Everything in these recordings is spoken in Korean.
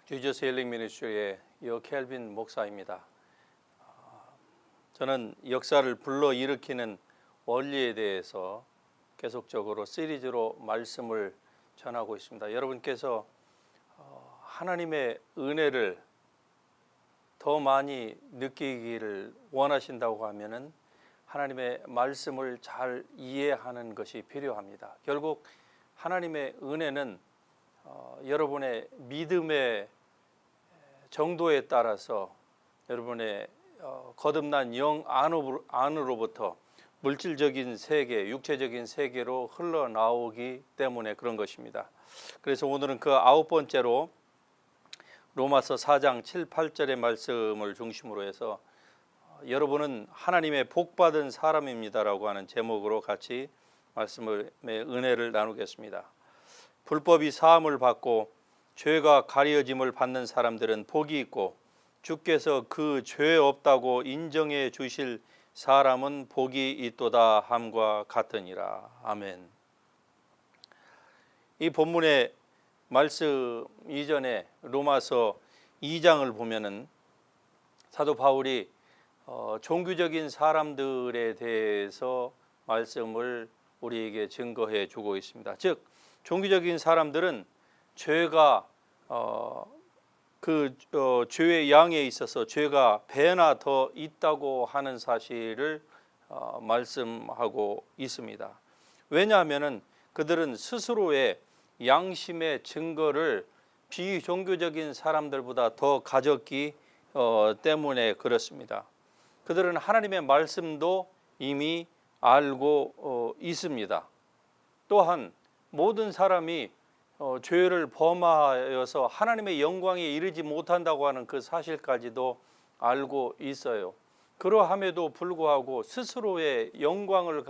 주저스 힐링 미니스트리의 켈빈 목사입니다. 저는 역사를 불러일으키는 원리에 대해서 계속적으로 시리즈로 말씀을 전하고 있습니다. 여러분께서 하나님의 은혜를 더 많이 느끼기를 원하신다고 하면은 하나님의 말씀을 잘 이해하는 것이 필요합니다. 결국 하나님의 은혜는 여러분의 믿음의 정도에 따라서 여러분의 거듭난 영 안으로부터 물질적인 세계, 육체적인 세계로 흘러나오기 때문에 그런 것입니다. 그래서 오늘은 그 9번째로 로마서 4장 7, 8절의 말씀을 중심으로 해서 여러분은 하나님의 복받은 사람입니다라고 하는 제목으로 같이 말씀의 은혜를 나누겠습니다. 불법이 사함을 받고 죄가 가려짐을 받는 사람들은 복이 있고 주께서 그 죄 없다고 인정해 주실 사람은 복이 있도다 함과 같으니라. 아멘. 이 본문의 말씀 이전에 로마서 2장을 보면은 사도 바울이 종교적인 사람들에 대해서 말씀을 우리에게 증거해 주고 있습니다. 즉 종교적인 사람들은 죄가 죄의 양에 있어서 죄가 배나 더 있다고 하는 사실을 말씀하고 있습니다. 왜냐하면은 그들은 스스로의 양심의 증거를 비종교적인 사람들보다 더 가졌기 때문에 그렇습니다. 그들은 하나님의 말씀도 이미 알고 있습니다. 또한 모든 사람이 죄를 범하여서 하나님의 영광에 이르지 못한다고 하는 그 사실까지도 알고 있어요. 그러함에도 불구하고 스스로의 영광을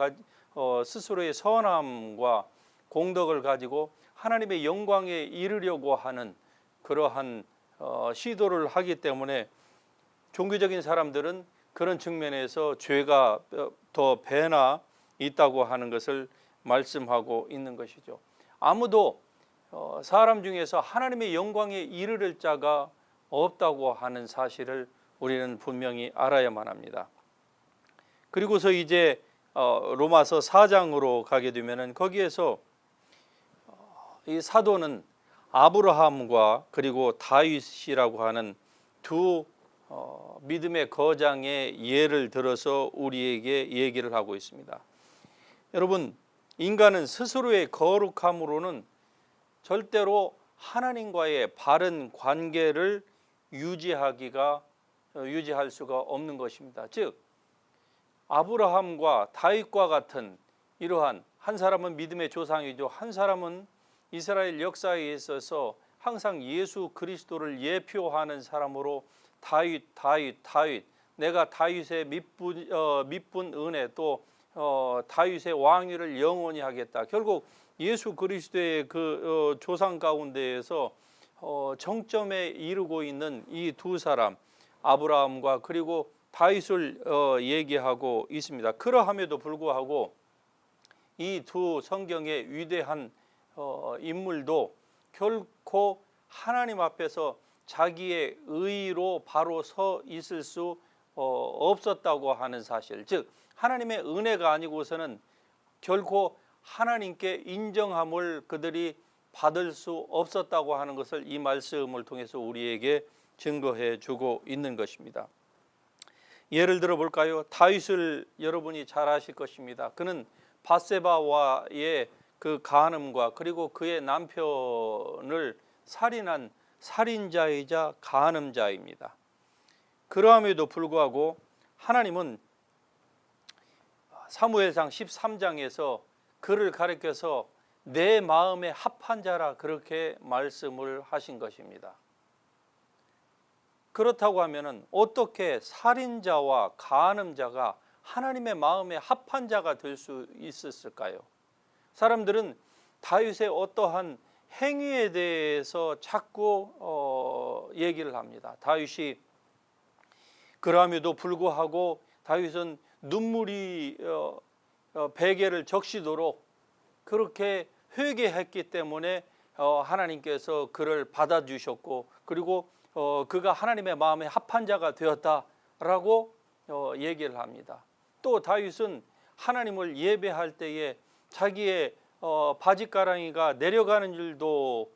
스스로의 선함과 공덕을 가지고 하나님의 영광에 이르려고 하는 그러한 시도를 하기 때문에 종교적인 사람들은 그런 측면에서 죄가 더 배나 있다고 하는 것을 말씀하고 있는 것이죠. 아무도 사람 중에서 하나님의 영광에 이르를 자가 없다고 하는 사실을 우리는 분명히 알아야만 합니다. 그리고서 이제 로마서 4장으로 가게 되면은 거기에서 이 사도는 아브라함과 그리고 다윗이라고 하는 두 믿음의 거장의 예를 들어서 우리에게 얘기를 하고 있습니다. 여러분, 인간은 스스로의 거룩함으로는 절대로 하나님과의 바른 관계를 유지할 수가 없는 것입니다. 즉 아브라함과 다윗과 같은 이러한 한 사람은 믿음의 조상이죠. 한 사람은 이스라엘 역사에 있어서 항상 예수 그리스도를 예표하는 사람으로 다윗 내가 다윗의 미쁜 은혜 또 다윗의 왕위를 영원히 하겠다. 결국 예수 그리스도의 그 조상 가운데에서 정점에 이르고 있는 이 두 사람 아브라함과 그리고 다윗을 얘기하고 있습니다. 그러함에도 불구하고 이 두 성경의 위대한 인물도 결코 하나님 앞에서 자기의 의로 바로 서 있을 수 없었다고 하는 사실, 즉 하나님의 은혜가 아니고서는 결코 하나님께 인정함을 그들이 받을 수 없었다고 하는 것을 이 말씀을 통해서 우리에게 증거해 주고 있는 것입니다. 예를 들어 볼까요? 다윗을 여러분이 잘 아실 것입니다. 그는 밧세바와의 그 간음과 그리고 그의 남편을 살인한 살인자이자 간음자입니다. 그러함에도 불구하고 하나님은 사무엘상 13장에서 그를 가리켜서 내 마음에 합한 자라 그렇게 말씀을 하신 것입니다. 그렇다고 하면은 어떻게 살인자와 간음자가 하나님의 마음에 합한 자가 될 수 있었을까요? 사람들은 다윗의 어떠한 행위에 대해서 자꾸 얘기를 합니다. 다윗이 그럼에도 불구하고 다윗은 눈물이 베개를 적시도록 그렇게 회개했기 때문에 하나님께서 그를 받아주셨고 그리고 그가 하나님의 마음에 합한 자가 되었다라고 얘기를 합니다. 또 다윗은 하나님을 예배할 때에 자기의 바짓가랑이가 내려가는 줄도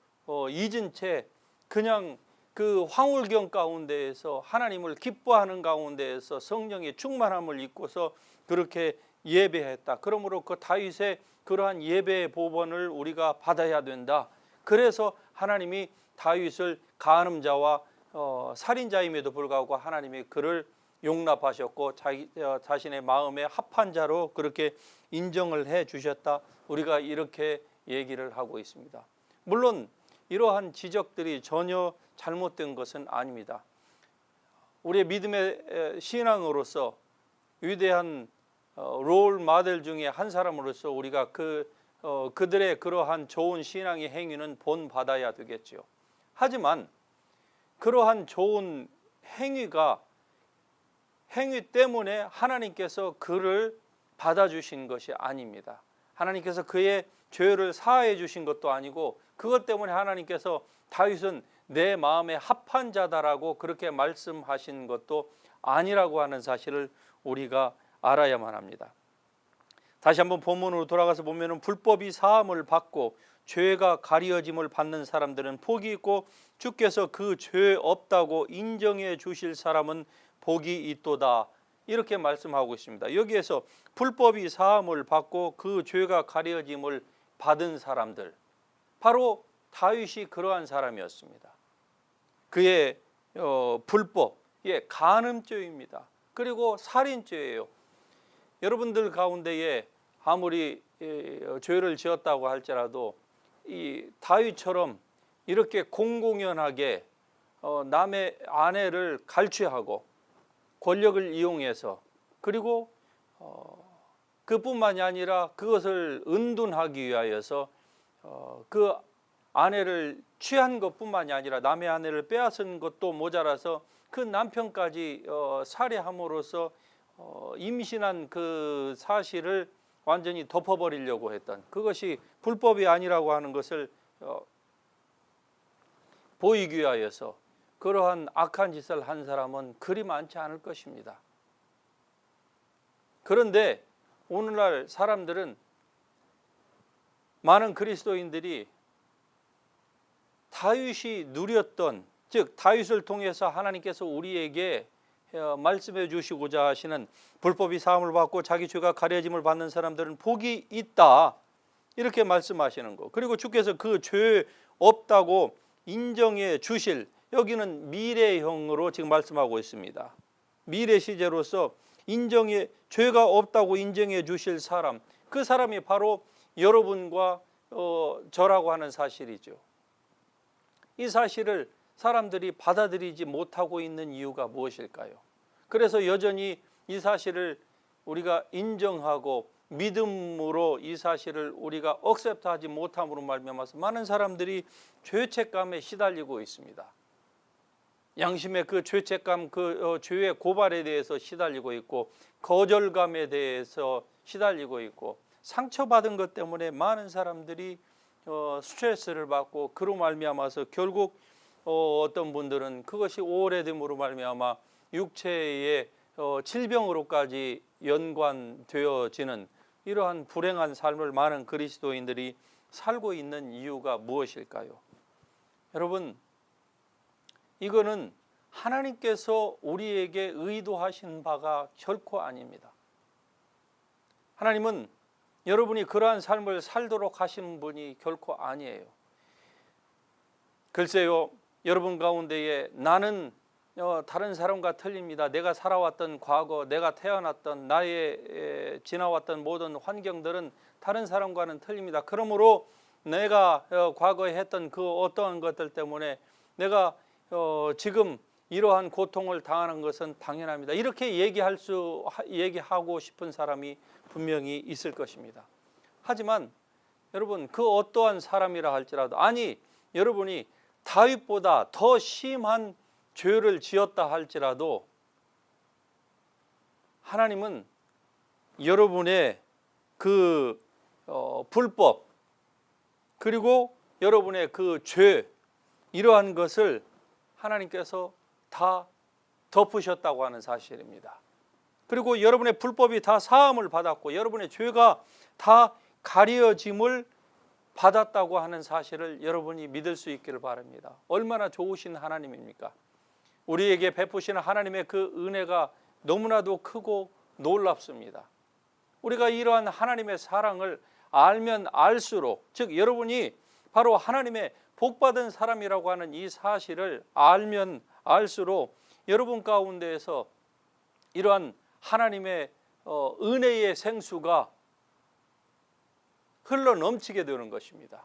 잊은 채 그냥 그 황홀경 가운데에서 하나님을 기뻐하는 가운데에서 성령의 충만함을 입고서 그렇게 예배했다. 그러므로 그 다윗의 그러한 예배의 보본을 우리가 받아야 된다. 그래서 하나님이 다윗을 간음자와 살인자임에도 불구하고 하나님이 그를 용납하셨고 자신의 마음에 합한 자로 그렇게 인정을 해 주셨다. 우리가 이렇게 얘기를 하고 있습니다. 물론 이러한 지적들이 전혀 잘못된 것은 아닙니다. 우리의 믿음의 신앙으로서 위대한 롤 모델 중에 한 사람으로서 우리가 그들의 그러한 좋은 신앙의 행위는 본받아야 되겠죠. 하지만 그러한 좋은 행위 때문에 하나님께서 그를 받아주신 것이 아닙니다. 하나님께서 그의 죄를 사하해 주신 것도 아니고 그것 때문에 하나님께서 다윗은 내 마음에 합한 자다라고 그렇게 말씀하신 것도 아니라고 하는 사실을 우리가 알아야만 합니다. 다시 한번 본문으로 돌아가서 보면은 불법이 사함을 받고 죄가 가리어짐을 받는 사람들은 복이 있고 주께서 그 죄 없다고 인정해 주실 사람은 복이 있도다. 이렇게 말씀하고 있습니다. 여기에서 불법이 사함을 받고 그 죄가 가려짐을 받은 사람들, 바로 다윗이 그러한 사람이었습니다. 그의 불법, 간음죄입니다. 그리고 살인죄예요. 여러분들 가운데에 아무리 죄를 지었다고 할지라도 이 다윗처럼 이렇게 공공연하게 남의 아내를 갈취하고 권력을 이용해서 그리고 그뿐만이 아니라 그것을 은둔하기 위하여서 그 아내를 취한 것뿐만이 아니라 남의 아내를 빼앗은 것도 모자라서 그 남편까지 살해함으로써 임신한 그 사실을 완전히 덮어버리려고 했던, 그것이 불법이 아니라고 하는 것을 보이기 위하여서 그러한 악한 짓을 한 사람은 그리 많지 않을 것입니다. 그런데 오늘날 사람들은, 많은 그리스도인들이 다윗이 누렸던, 즉 다윗을 통해서 하나님께서 우리에게 말씀해 주시고자 하시는 불법이 사함을 받고 자기 죄가 가려짐을 받는 사람들은 복이 있다, 이렇게 말씀하시는 거. 그리고 주께서 그 죄 없다고 인정해 주실, 여기는 미래형으로 지금 말씀하고 있습니다. 미래 시제로서 죄가 없다고 인정해 주실 사람, 그 사람이 바로 여러분과 저라고 하는 사실이죠. 이 사실을 사람들이 받아들이지 못하고 있는 이유가 무엇일까요? 그래서 여전히 이 사실을 우리가 인정하고 믿음으로 이 사실을 우리가 억셉트하지 못함으로 말미암아서 많은 사람들이 죄책감에 시달리고 있습니다. 양심의 그 죄책감, 그 죄의 고발에 대해서 시달리고 있고, 거절감에 대해서 시달리고 있고, 상처받은 것 때문에 많은 사람들이 스트레스를 받고, 그로 말미암아서 결국 어떤 분들은 그것이 오래됨으로 말미암아 육체의 질병으로까지 연관되어지는 이러한 불행한 삶을 많은 그리스도인들이 살고 있는 이유가 무엇일까요? 여러분, 이거는 하나님께서 우리에게 의도하신 바가 결코 아닙니다. 하나님은 여러분이 그러한 삶을 살도록 하신 분이 결코 아니에요. 글쎄요, 여러분 가운데에 나는 다른 사람과 틀립니다. 내가 살아왔던 과거, 내가 태어났던 나의 지나왔던 모든 환경들은 다른 사람과는 틀립니다. 그러므로 내가 과거에 했던 그 어떠한 것들 때문에 내가 지금 이러한 고통을 당하는 것은 당연합니다. 이렇게 얘기하고 싶은 사람이 분명히 있을 것입니다. 하지만 여러분, 그 어떠한 사람이라 할지라도, 아니 여러분이 다윗보다 더 심한 죄를 지었다 할지라도 하나님은 여러분의 그 불법, 그리고 여러분의 그 죄, 이러한 것을 하나님께서 다 덮으셨다고 하는 사실입니다. 그리고 여러분의 불법이 다 사함을 받았고 여러분의 죄가 다 가려짐을 받았다고 하는 사실을 여러분이 믿을 수 있기를 바랍니다. 얼마나 좋으신 하나님입니까? 우리에게 베푸시는 하나님의 그 은혜가 너무나도 크고 놀랍습니다. 우리가 이러한 하나님의 사랑을 알면 알수록, 즉 여러분이 바로 하나님의 복받은 사람이라고 하는 이 사실을 알면 알수록 여러분 가운데에서 이러한 하나님의 은혜의 생수가 흘러 넘치게 되는 것입니다.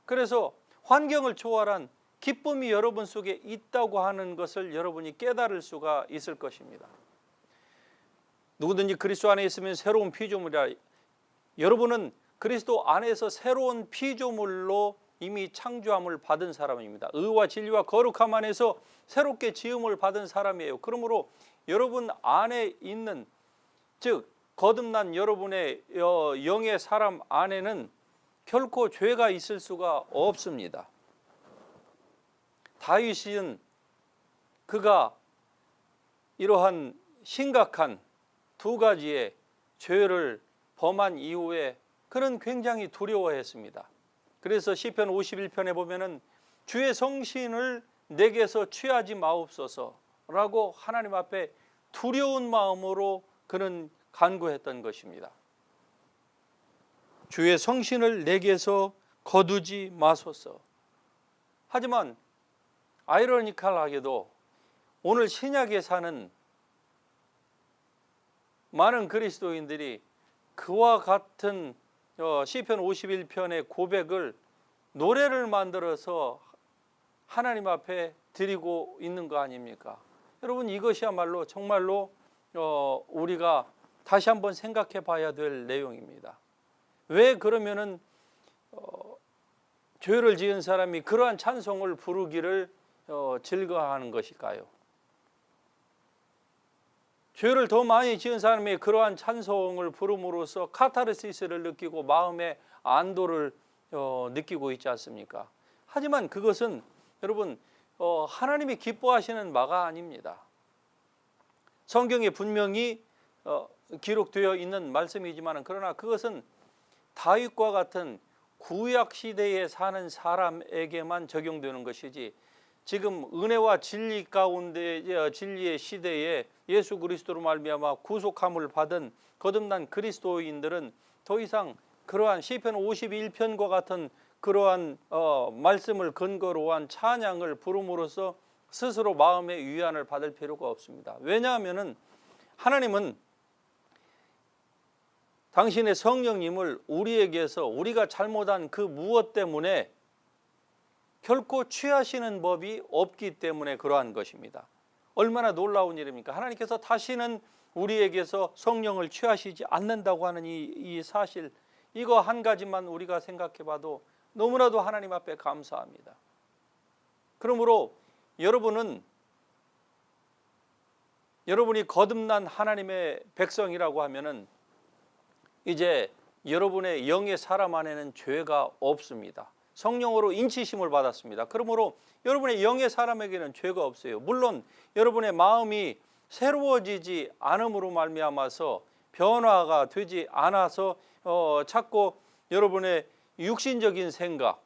그래서 환경을 초월한 기쁨이 여러분 속에 있다고 하는 것을 여러분이 깨달을 수가 있을 것입니다. 누구든지 그리스도 안에 있으면 새로운 피조물이라. 여러분은 그리스도 안에서 새로운 피조물로 이미 창조함을 받은 사람입니다. 의와 진리와 거룩함 안에서 새롭게 지음을 받은 사람이에요. 그러므로 여러분 안에 있는, 즉 거듭난 여러분의 영의 사람 안에는 결코 죄가 있을 수가 없습니다. 다윗은 그가 이러한 심각한 두 가지의 죄를 범한 이후에 그는 굉장히 두려워했습니다. 그래서 시편 51편에 보면은 주의 성신을 내게서 취하지 마옵소서라고 하나님 앞에 두려운 마음으로 그는 간구했던 것입니다. 주의 성신을 내게서 거두지 마소서. 하지만 아이러니컬하게도 오늘 신약에 사는 많은 그리스도인들이 그와 같은 시편 51편의 고백을 노래를 만들어서 하나님 앞에 드리고 있는 거 아닙니까? 여러분, 이것이야말로 정말로 우리가 다시 한번 생각해 봐야 될 내용입니다. 왜 그러면은 죄를 지은 사람이 그러한 찬송을 부르기를 즐거워하는 것일까요? 죄를 더 많이 지은 사람이 그러한 찬송을 부름으로써 카타르시스를 느끼고 마음의 안도를 느끼고 있지 않습니까? 하지만 그것은 여러분 하나님이 기뻐하시는 바가 아닙니다. 성경에 분명히 기록되어 있는 말씀이지만 그러나 그것은 다윗과 같은 구약 시대에 사는 사람에게만 적용되는 것이지, 지금 은혜와 진리 가운데 진리의 시대에 예수 그리스도로 말미암아 구속함을 받은 거듭난 그리스도인들은 더 이상 그러한 시편 51편과 같은 그러한 말씀을 근거로 한 찬양을 부름으로써 스스로 마음의 위안을 받을 필요가 없습니다. 왜냐하면은 하나님은 당신의 성령님을 우리에게서 우리가 잘못한 그 무엇 때문에 결코 취하시는 법이 없기 때문에 그러한 것입니다. 얼마나 놀라운 일입니까? 하나님께서 다시는 우리에게서 성령을 취하시지 않는다고 하는 이 사실, 이거 한 가지만 우리가 생각해 봐도 너무나도 하나님 앞에 감사합니다. 그러므로 여러분이 거듭난 하나님의 백성이라고 하면은 이제 여러분의 영의 사람 안에는 죄가 없습니다. 성령으로 인치심을 받았습니다. 그러므로 여러분의 영의 사람에게는 죄가 없어요. 물론 여러분의 마음이 새로워지지 않음으로 말미암아서 변화가 되지 않아서 자꾸 여러분의 육신적인 생각,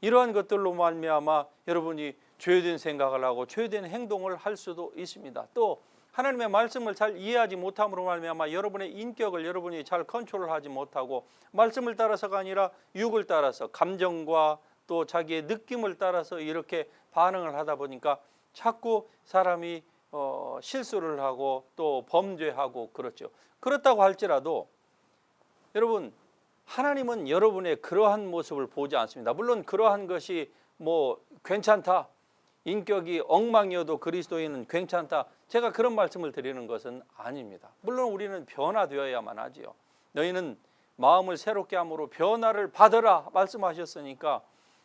이러한 것들로 말미암아 여러분이 죄된 생각을 하고 죄된 행동을 할 수도 있습니다. 또 하나님의 말씀을 잘 이해하지 못함으로 말미암아 여러분의 인격을 여러분이 잘 컨트롤하지 못하고 말씀을 따라서가 아니라 육을 따라서 감정과 또 자기의 느낌을 따라서 이렇게 반응을 하다 보니까 자꾸 사람이 실수를 하고 또 범죄하고 그렇죠. 그렇다고 할지라도 여러분, 하나님은 여러분의 그러한 모습을 보지 않습니다. 물론 그러한 것이 괜찮다, 인격이 엉망이어도 그리스도인은 괜찮다, 제가 그런 말씀을 드리는 것은 아닙니다. 물론 우리는 변화되어야만 하지요. 너희는 마음을 새롭게 함으로 변화를 받으라 말씀하셨으니까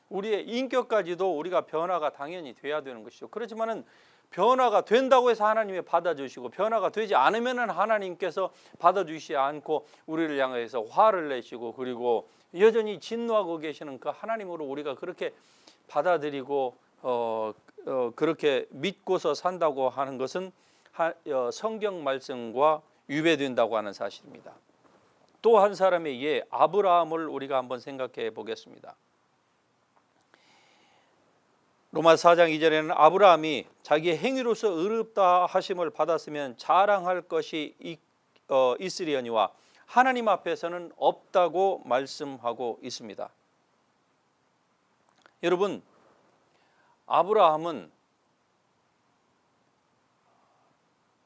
우리의 인격까지도 우리가 변화가 당연히 돼야 되는 것이죠. 그렇지만은 변화가 된다고 해서 하나님이 받아주시고 변화가 되지 않으면 하나님께서 받아주시지 않고 우리를 향해서 화를 내시고 그리고 여전히 진노하고 계시는 그 하나님으로 우리가 그렇게 받아들이고 그렇게 믿고서 산다고 하는 것은 성경 말씀과 위배된다고 하는 사실입니다. 또 한 사람의 예 아브라함을 우리가 한번 생각해 보겠습니다. 로마서 4장 2절에는 아브라함이 자기의 행위로서 의롭다 하심을 받았으면 자랑할 것이 있으려니와 하나님 앞에서는 없다고 말씀하고 있습니다. 여러분, 아브라함은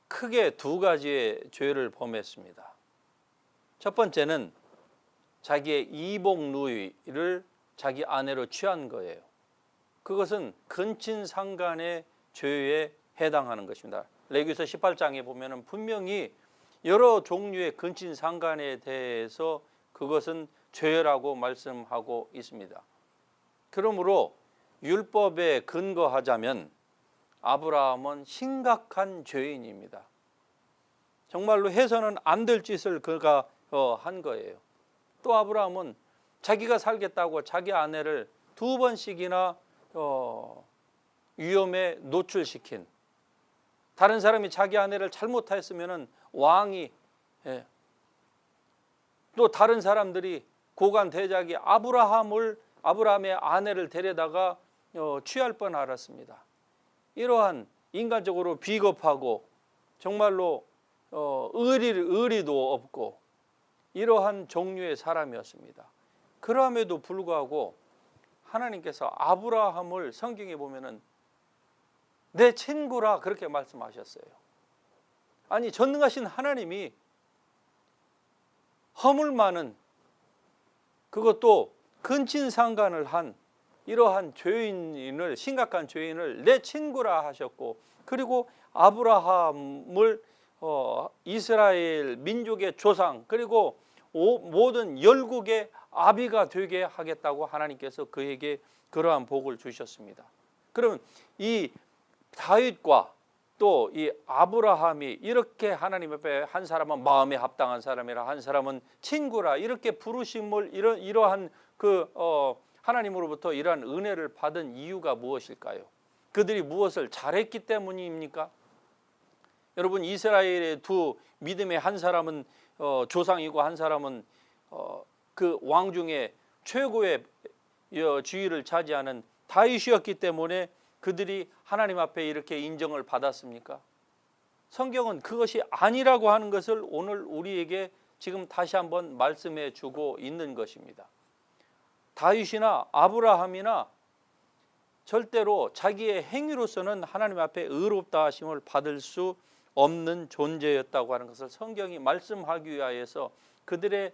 크게 두 가지의 죄를 범했습니다. 첫 번째는 자기의 이복 누이를 자기 아내로 취한 거예요. 그것은 근친상간의 죄에 해당하는 것입니다. 레위기서 18장에 보면 분명히 여러 종류의 근친상간에 대해서 그것은 죄라고 말씀하고 있습니다. 그러므로 율법에 근거하자면 아브라함은 심각한 죄인입니다. 정말로 해서는 안 될 짓을 그가 한 거예요. 또 아브라함은 자기가 살겠다고 자기 아내를 두 번씩이나 위험에 노출시킨, 다른 사람이 자기 아내를 잘못했으면 왕이 또 다른 사람들이 고관 대작이 아브라함의 아내를 데려다가 취할 뻔 알았습니다. 이러한 인간적으로 비겁하고 정말로 의리도 없고 이러한 종류의 사람이었습니다. 그럼에도 불구하고 하나님께서 아브라함을 성경에 보면은 내 친구라 그렇게 말씀하셨어요. 아니, 전능하신 하나님이 허물 많은, 그것도 근친상간을 한 이러한 죄인을, 심각한 죄인을 내 친구라 하셨고, 그리고 아브라함을 이스라엘 민족의 조상, 그리고 모든 열국의 아비가 되게 하겠다고 하나님께서 그에게 그러한 복을 주셨습니다. 그러면 이 다윗과 또 이 아브라함이 이렇게 하나님 앞에, 한 사람은 마음에 합당한 사람이라, 한 사람은 친구라, 이렇게 부르심을 이러한 하나님으로부터 이러한 은혜를 받은 이유가 무엇일까요? 그들이 무엇을 잘했기 때문입니까? 여러분, 이스라엘의 두 믿음의 한 사람은 조상이고 한 사람은 그 왕 중에 최고의 지위를 차지하는 다윗이었기 때문에 그들이 하나님 앞에 이렇게 인정을 받았습니까? 성경은 그것이 아니라고 하는 것을 오늘 우리에게 지금 다시 한번 말씀해 주고 있는 것입니다. 다윗이나 아브라함이나 절대로 자기의 행위로서는 하나님 앞에 의롭다 하심을 받을 수 없는 존재였다고 하는 것을 성경이 말씀하기 위하여서 그들을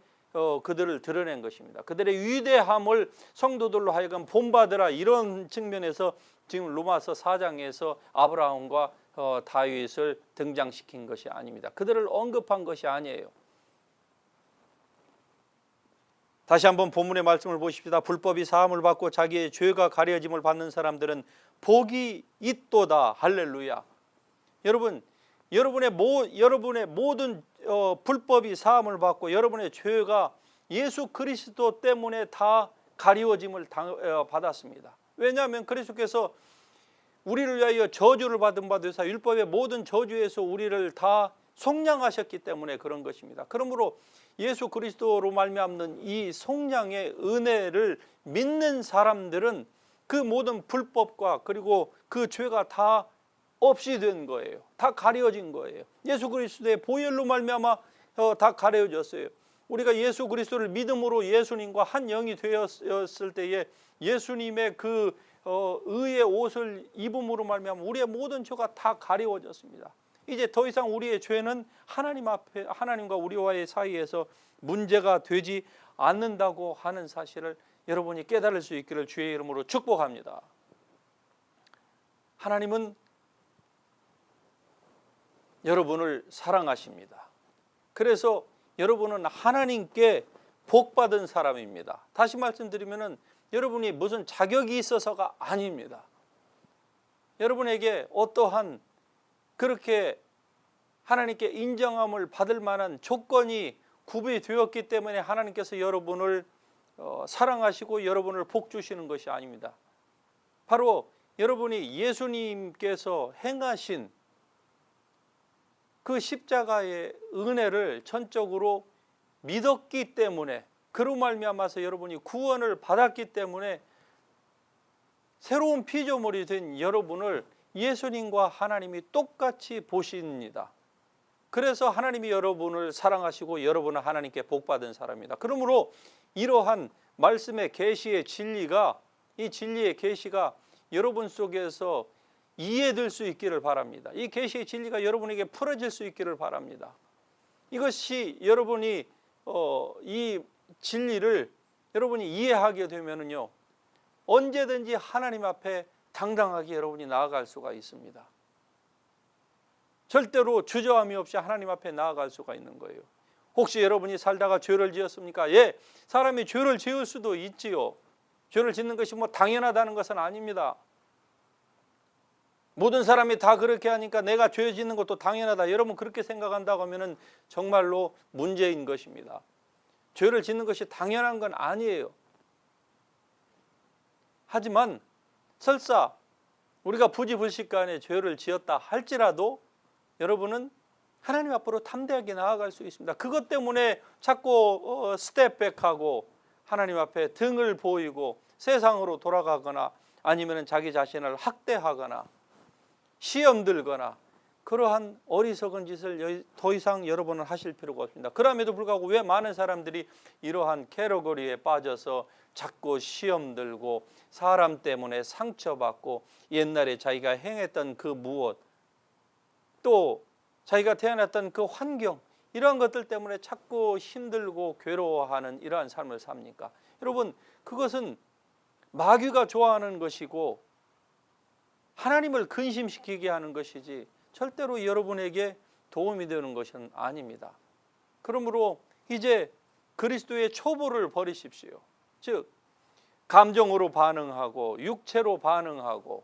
드러낸 것입니다. 그들의 위대함을 성도들로 하여금 본받으라, 이런 측면에서 지금 로마서 4장에서 아브라함과 다윗을 등장시킨 것이 아닙니다. 그들을 언급한 것이 아니에요. 다시 한번 본문의 말씀을 보십시다. 불법이 사함을 받고 자기의 죄가 가려짐을 받는 사람들은 복이 있도다. 할렐루야. 여러분의 모든 불법이 사함을 받고 여러분의 죄가 예수 그리스도 때문에 다 가리워짐을 받았습니다. 왜냐하면 그리스도께서 우리를 위하여 저주를 받은 바 되사 율법의 모든 저주에서 우리를 다 속량하셨기 때문에 그런 것입니다. 그러므로 예수 그리스도로 말미암는 이 속량의 은혜를 믿는 사람들은 그 모든 불법과 그리고 그 죄가 다 없이 된 거예요. 다 가려진 거예요. 예수 그리스도의 보혈로 말미암아 다 가려졌어요. 우리가 예수 그리스도를 믿음으로 예수님과 한 영이 되었을 때에 예수님의 그 의의 옷을 입음으로 말미암아 우리의 모든 죄가 다 가려워졌습니다. 이제 더 이상 우리의 죄는 하나님 앞에, 하나님과 우리와의 사이에서 문제가 되지 않는다고 하는 사실을 여러분이 깨달을 수 있기를 주의 이름으로 축복합니다. 하나님은 여러분을 사랑하십니다. 그래서 여러분은 하나님께 복받은 사람입니다. 다시 말씀드리면은 여러분이 무슨 자격이 있어서가 아닙니다. 여러분에게 어떠한 그렇게 하나님께 인정함을 받을 만한 조건이 구비되었기 때문에 하나님께서 여러분을 사랑하시고 여러분을 복 주시는 것이 아닙니다. 바로 여러분이 예수님께서 행하신 그 십자가의 은혜를 전적으로 믿었기 때문에, 그로 말미암아서 여러분이 구원을 받았기 때문에 새로운 피조물이 된 여러분을 예수님과 하나님이 똑같이 보십니다. 그래서 하나님이 여러분을 사랑하시고 여러분은 하나님께 복받은 사람입니다. 그러므로 이러한 말씀의 계시의 진리가, 이 진리의 계시가 여러분 속에서 이해될 수 있기를 바랍니다. 이 계시의 진리가 여러분에게 풀어질 수 있기를 바랍니다. 이것이 여러분이 이 진리를 여러분이 이해하게 되면은요, 언제든지 하나님 앞에 당당하게 여러분이 나아갈 수가 있습니다. 절대로 주저함이 없이 하나님 앞에 나아갈 수가 있는 거예요. 혹시 여러분이 살다가 죄를 지었습니까? 예, 사람이 죄를 지을 수도 있지요. 죄를 짓는 것이 뭐 당연하다는 것은 아닙니다. 모든 사람이 다 그렇게 하니까 내가 죄 짓는 것도 당연하다, 여러분 그렇게 생각한다고 하면 정말로 문제인 것입니다. 죄를 짓는 것이 당연한 건 아니에요. 하지만 설사 우리가 부지불식간에 죄를 지었다 할지라도 여러분은 하나님 앞으로 담대하게 나아갈 수 있습니다. 그것 때문에 자꾸 스텝백하고 하나님 앞에 등을 보이고 세상으로 돌아가거나 아니면 자기 자신을 학대하거나 시험 들거나 그러한 어리석은 짓을 더 이상 여러분은 하실 필요가 없습니다. 그럼에도 불구하고 왜 많은 사람들이 이러한 캐러거리에 빠져서 자꾸 시험 들고 사람 때문에 상처받고 옛날에 자기가 행했던 그 무엇, 또 자기가 태어났던 그 환경, 이러한 것들 때문에 자꾸 힘들고 괴로워하는 이러한 삶을 삽니까? 여러분, 그것은 마귀가 좋아하는 것이고 하나님을 근심시키게 하는 것이지 절대로 여러분에게 도움이 되는 것은 아닙니다. 그러므로 이제 그리스도의 초보를 버리십시오. 즉 감정으로 반응하고 육체로 반응하고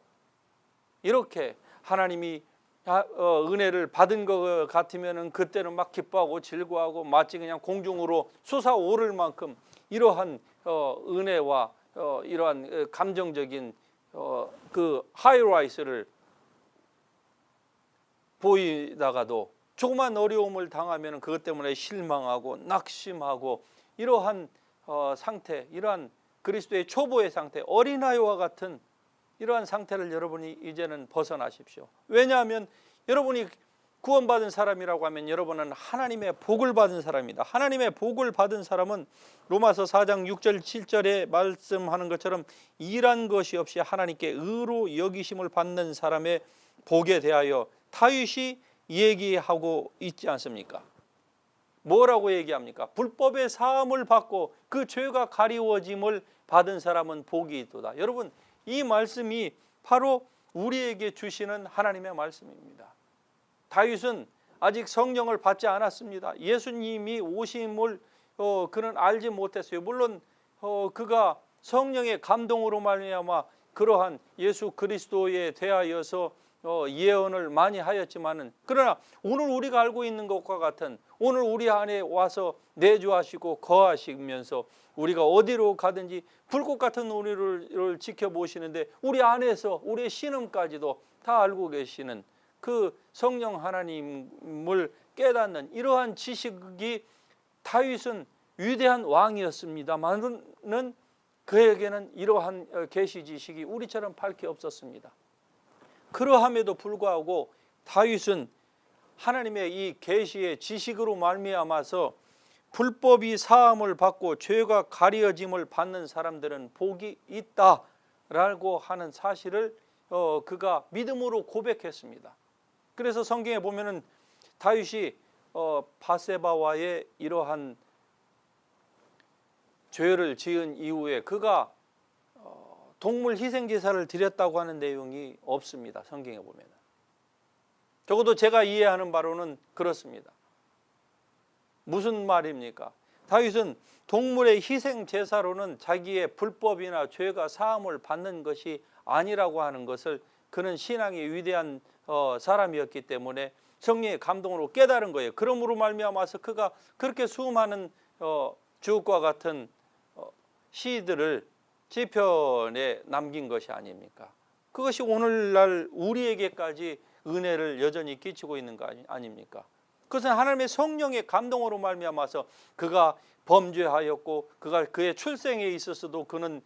이렇게 하나님이 은혜를 받은 것 같으면 그때는 막 기뻐하고 즐거워하고 마치 그냥 공중으로 솟아오를 만큼 이러한 은혜와 이러한 감정적인 그 하이라이스를 보이다가도 조그만 어려움을 당하면 그것 때문에 실망하고 낙심하고 이러한 상태, 이러한 그리스도의 초보의 상태, 어린아이와 같은 이러한 상태를 여러분이 이제는 벗어나십시오. 왜냐하면 여러분이 구원받은 사람이라고 하면 여러분은 하나님의 복을 받은 사람입니다. 하나님의 복을 받은 사람은 로마서 4장 6절 7절에 말씀하는 것처럼 일한 것이 없이 하나님께 의로 여기심을 받는 사람의 복에 대하여 다윗이 얘기하고 있지 않습니까? 뭐라고 얘기합니까? 불법의 사함을 받고 그 죄가 가리워짐을 받은 사람은 복이 있도다. 여러분, 이 말씀이 바로 우리에게 주시는 하나님의 말씀입니다. 다윗은 아직 성령을 받지 않았습니다. 예수님이 오심을 그는 알지 못했어요. 물론 그가 성령의 감동으로 말미암아 그러한 예수 그리스도에 대하여서 예언을 많이 하였지만은, 그러나 오늘 우리가 알고 있는 것과 같은, 오늘 우리 안에 와서 내주하시고 거하시면서 우리가 어디로 가든지 불꽃 같은 우리를 지켜보시는데 우리 안에서 우리의 신음까지도 다 알고 계시는 그 성령 하나님을 깨닫는 이러한 지식이, 다윗은 위대한 왕이었습니다만은 그에게는 이러한 계시 지식이 우리처럼 밝게 없었습니다. 그러함에도 불구하고 다윗은 하나님의 이 계시의 지식으로 말미암아서 불법이 사함을 받고 죄가 가려짐을 받는 사람들은 복이 있다라고 하는 사실을 그가 믿음으로 고백했습니다. 그래서 성경에 보면은 다윗이 바세바와의 이러한 죄를 지은 이후에 그가 동물 희생 제사를 드렸다고 하는 내용이 없습니다. 성경에 보면. 적어도 제가 이해하는 바로는 그렇습니다. 무슨 말입니까? 다윗은 동물의 희생 제사로는 자기의 불법이나 죄가 사함을 받는 것이 아니라고 하는 것을 그는 신앙이 위대한 사람이었기 때문에 성령의 감동으로 깨달은 거예요. 그러므로 말미암아서 그가 그렇게 수많은 주옥과 같은 시들을 시편에 남긴 것이 아닙니까? 그것이 오늘날 우리에게까지 은혜를 여전히 끼치고 있는 거 아닙니까? 그것은 하나님의 성령의 감동으로 말미암아서 그가 범죄하였고 그가 그의 출생에 있어서도 그는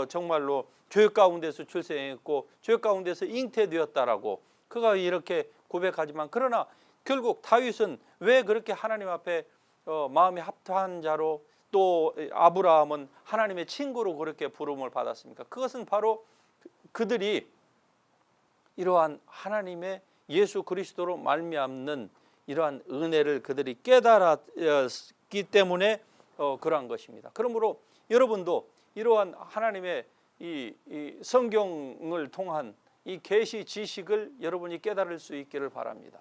정말로 죄 가운데서 출생했고 죄 가운데서 잉태되었다라고 그가 이렇게 고백하지만, 그러나 결국 다윗은 왜 그렇게 하나님 앞에 마음이 합한 자로, 또 아브라함은 하나님의 친구로 그렇게 부름을 받았습니까? 그것은 바로 그들이 이러한 하나님의 예수 그리스도로 말미암는 이러한 은혜를 그들이 깨달았기 때문에 그러한 것입니다. 그러므로 여러분도 이러한 하나님의 이 성경을 통한 이 계시 지식을 여러분이 깨달을 수 있기를 바랍니다.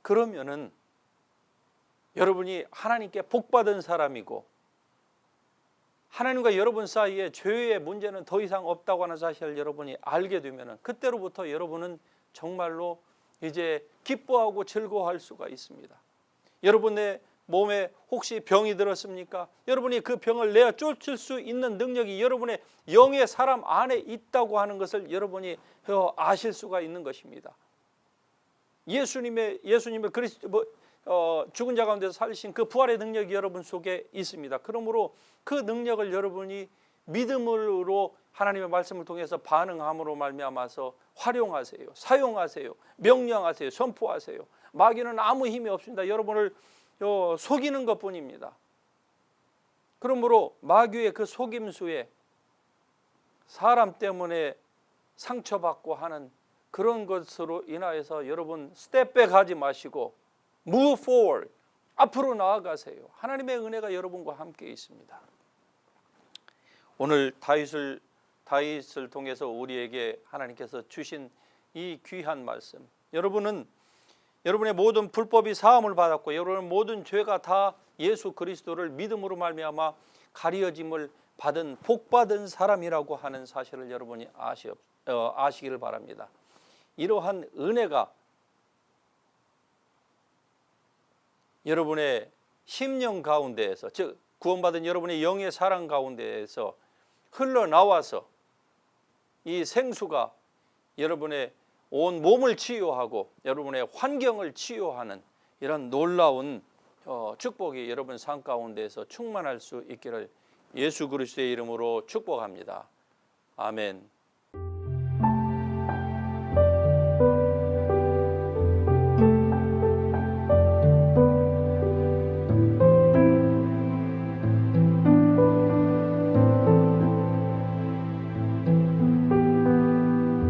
그러면은 여러분이 하나님께 복받은 사람이고 하나님과 여러분 사이에 죄의 문제는 더 이상 없다고 하는 사실을 여러분이 알게 되면은 그때로부터 여러분은 정말로 이제 기뻐하고 즐거워할 수가 있습니다. 여러분의 몸에 혹시 병이 들었습니까? 여러분이 그 병을 내어 쫓을 수 있는 능력이 여러분의 영의 사람 안에 있다고 하는 것을 여러분이 아실 수가 있는 것입니다. 예수님의 그리스도 죽은 자 가운데서 살리신 그 부활의 능력이 여러분 속에 있습니다. 그러므로 그 능력을 여러분이 믿음으로 하나님의 말씀을 통해서 반응함으로 말미암아서 활용하세요. 사용하세요. 명령하세요. 선포하세요. 마귀는 아무 힘이 없습니다. 여러분을 속이는 것뿐입니다. 그러므로 마귀의 그 속임수에 사람 때문에 상처받고 하는 그런 것으로 인하여서 여러분 스텝백 하지 마시고 move forward, 앞으로 나아가세요. 하나님의 은혜가 여러분과 함께 있습니다. 오늘 다윗을 통해서 우리에게 하나님께서 주신 이 귀한 말씀, 여러분은 여러분의 모든 불법이 사함을 받았고 여러분의 모든 죄가 다 예수 그리스도를 믿음으로 말미암아 가리어짐을 받은 복받은 사람이라고 하는 사실을 여러분이 아시기를 바랍니다. 이러한 은혜가 여러분의 심령 가운데에서, 즉 구원받은 여러분의 영의 사랑 가운데에서 흘러나와서 이 생수가 여러분의 온 몸을 치유하고 여러분의 환경을 치유하는 이런 놀라운 축복이 여러분 삶 가운데에서 충만할 수 있기를 예수 그리스도의 이름으로 축복합니다. 아멘.